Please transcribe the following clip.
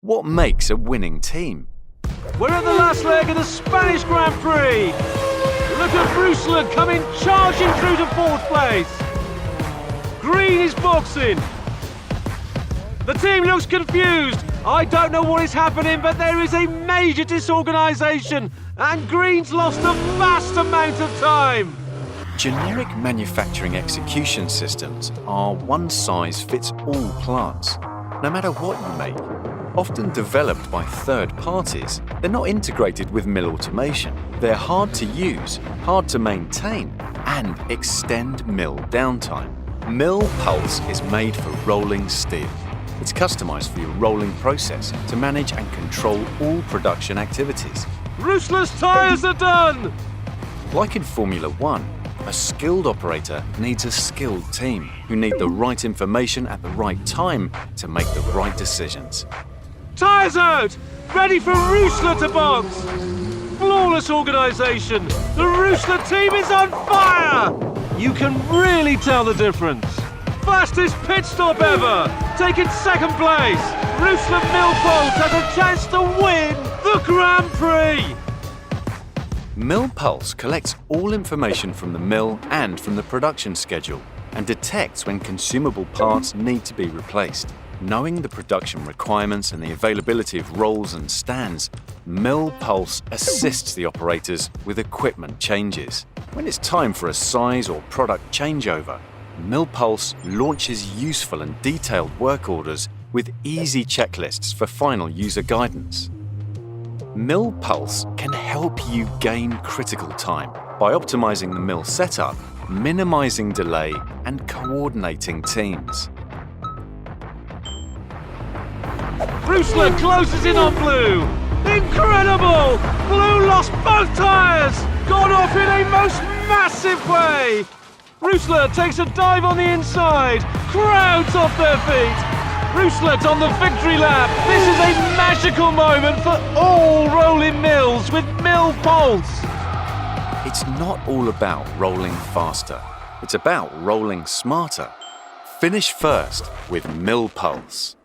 What makes a winning team? We're at the last leg of the Spanish Grand Prix. Look at Ruslan coming charging through to fourth place. Green is boxing. The team looks confused. I don't know what is happening, but there is a major disorganisation and Green's lost a vast amount of time. Generic manufacturing execution systems are one-size-fits-all plants. No matter what you make, often developed by third parties, they're not integrated with mill automation. They're hard to use, hard to maintain, and extend mill downtime. Mill Pulse is made for rolling steel. It's customized for your rolling process to manage and control all production activities. Ruslan's tyres are done! Like in Formula One, a skilled operator needs a skilled team who need the right information at the right time to make the right decisions. Tyres out! Ready for Ruslan to box! Flawless organisation! The Ruslan team is on fire! You can really tell the difference. Fastest pit stop ever! Taking second place! Ruslan Millpulse has a chance to win the Grand Prix! Mill Pulse collects all information from the mill and from the production schedule and detects when consumable parts need to be replaced. Knowing the production requirements and the availability of rolls and stands, Mill Pulse assists the operators with equipment changes. When it's time for a size or product changeover, Mill Pulse launches useful and detailed work orders with easy checklists for final user guidance. Mill Pulse can help you gain critical time by optimizing the mill setup, minimizing delay, and coordinating teams. Ruslan closes in on Blue! Incredible! Blue lost both tyres! Gone off in a most massive way! Ruslan takes a dive on the inside! Crowds off their feet! Ruslan on the victory lap! This is a magical moment for all rolling mills with Mill Pulse! It's not all about rolling faster. It's about rolling smarter. Finish first with Mill Pulse.